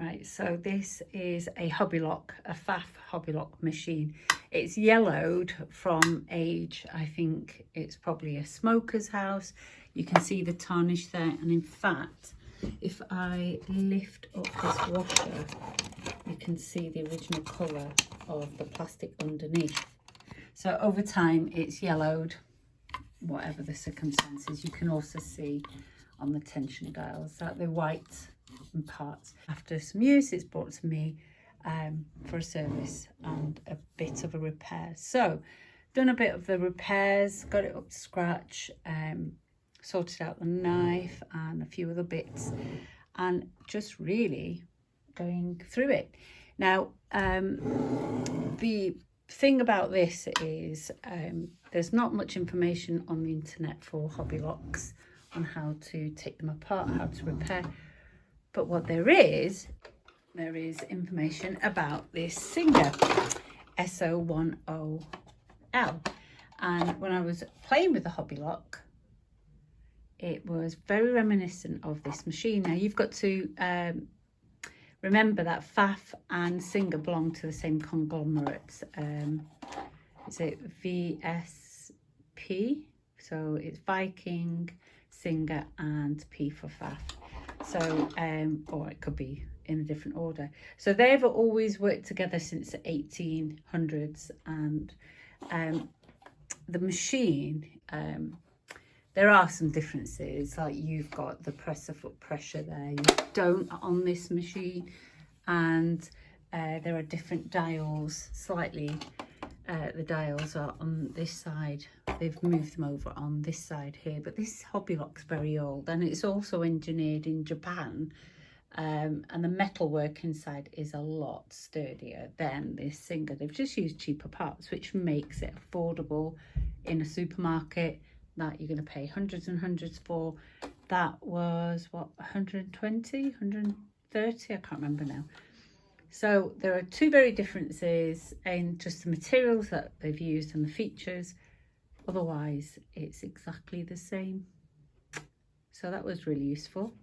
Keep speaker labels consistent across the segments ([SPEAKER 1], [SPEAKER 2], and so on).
[SPEAKER 1] Right, so this is a HobbyLock, a Pfaff HobbyLock machine. It's yellowed from age. I think it's probably a smoker's house. You can see the tarnish there, and in fact, if I lift up this washer, you can see the original colour of the plastic underneath. So over time it's yellowed, whatever the circumstances. You can also see on the tension dials that they're white in parts. After some use, it's brought to me for a service and a bit of a repair. So done a bit of the repairs, got it up to scratch, sorted out the knife and a few other bits, and just really going through it. Now the thing about this is there's not much information on the internet for hobby locks on how to take them apart, how to repair, but what there is information about this Serger SO10L. And when I was playing with the hobby lock, it was very reminiscent of this machine. Now you've got to remember that Pfaff and Serger belong to the same conglomerate. Is it VSP? So it's Viking, Serger and P for Pfaff. So, or it could be in a different order. So they've always worked together since the 1800s, and the machine, there are some differences, like you've got the presser foot pressure there, you don't on this machine, and there are different dials, slightly. The dials are on this side, they've moved them over on this side here, but this hobby lock's very old, and it's also engineered in Japan, and the metalwork inside is a lot sturdier than this Serger. They've just used cheaper parts, which makes it affordable in a supermarket that you're going to pay hundreds and hundreds for. That was what, 120, 130, I can't remember now. So there are two very differences in just the materials that they've used and the features. Otherwise, it's exactly the same. So that was really useful.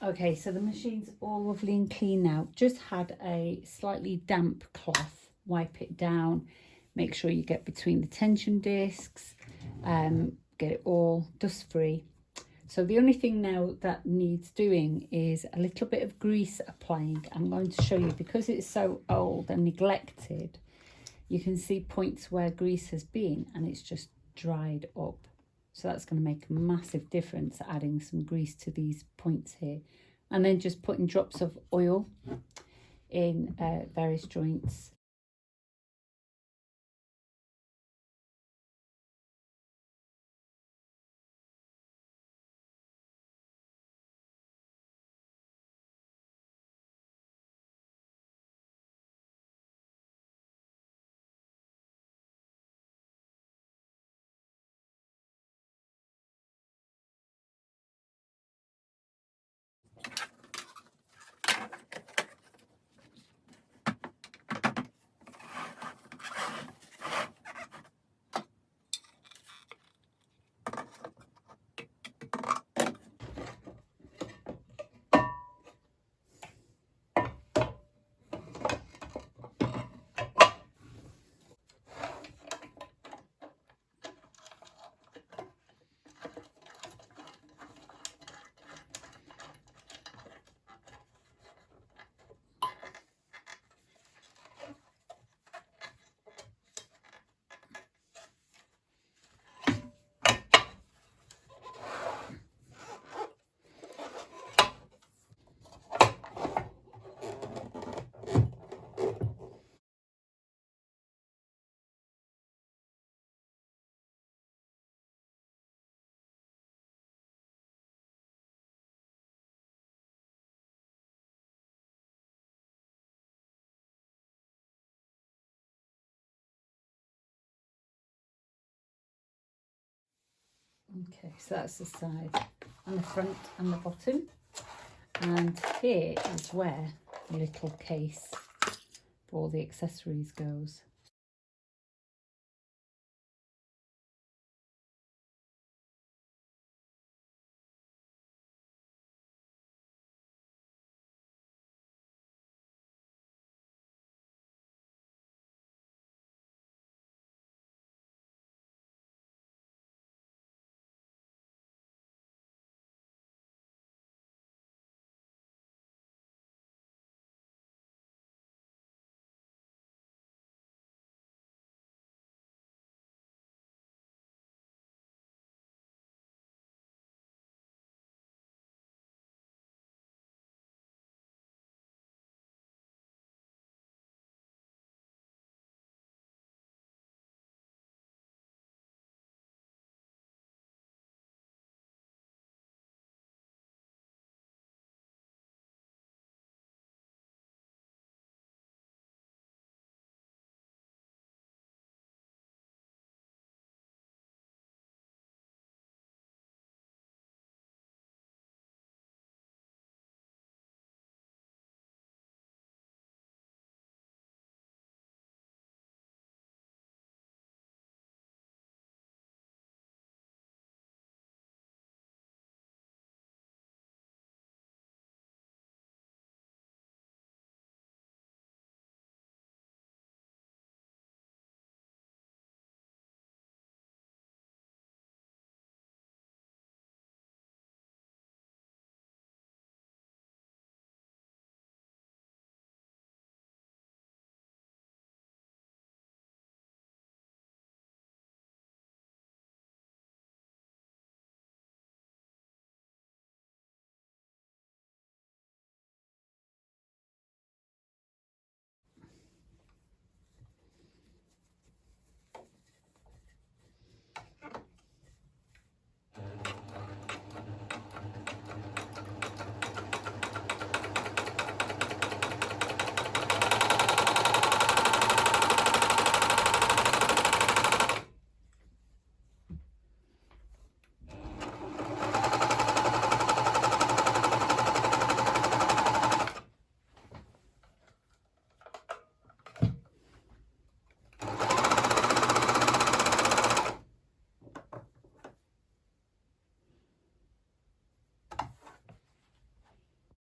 [SPEAKER 1] Okay, so the machine's all lovely and clean now. Just had a slightly damp cloth, wipe it down, make sure you get between the tension discs, get it all dust free. So the only thing now that needs doing is a little bit of grease applying. I'm going to show you, because it's so old and neglected, you can see points where grease has been and it's just dried up. So that's going to make a massive difference, adding some grease to these points here. And then just putting drops of oil in various joints. Okay, so that's the side and the front and the bottom. And here is where the little case for all the accessories goes.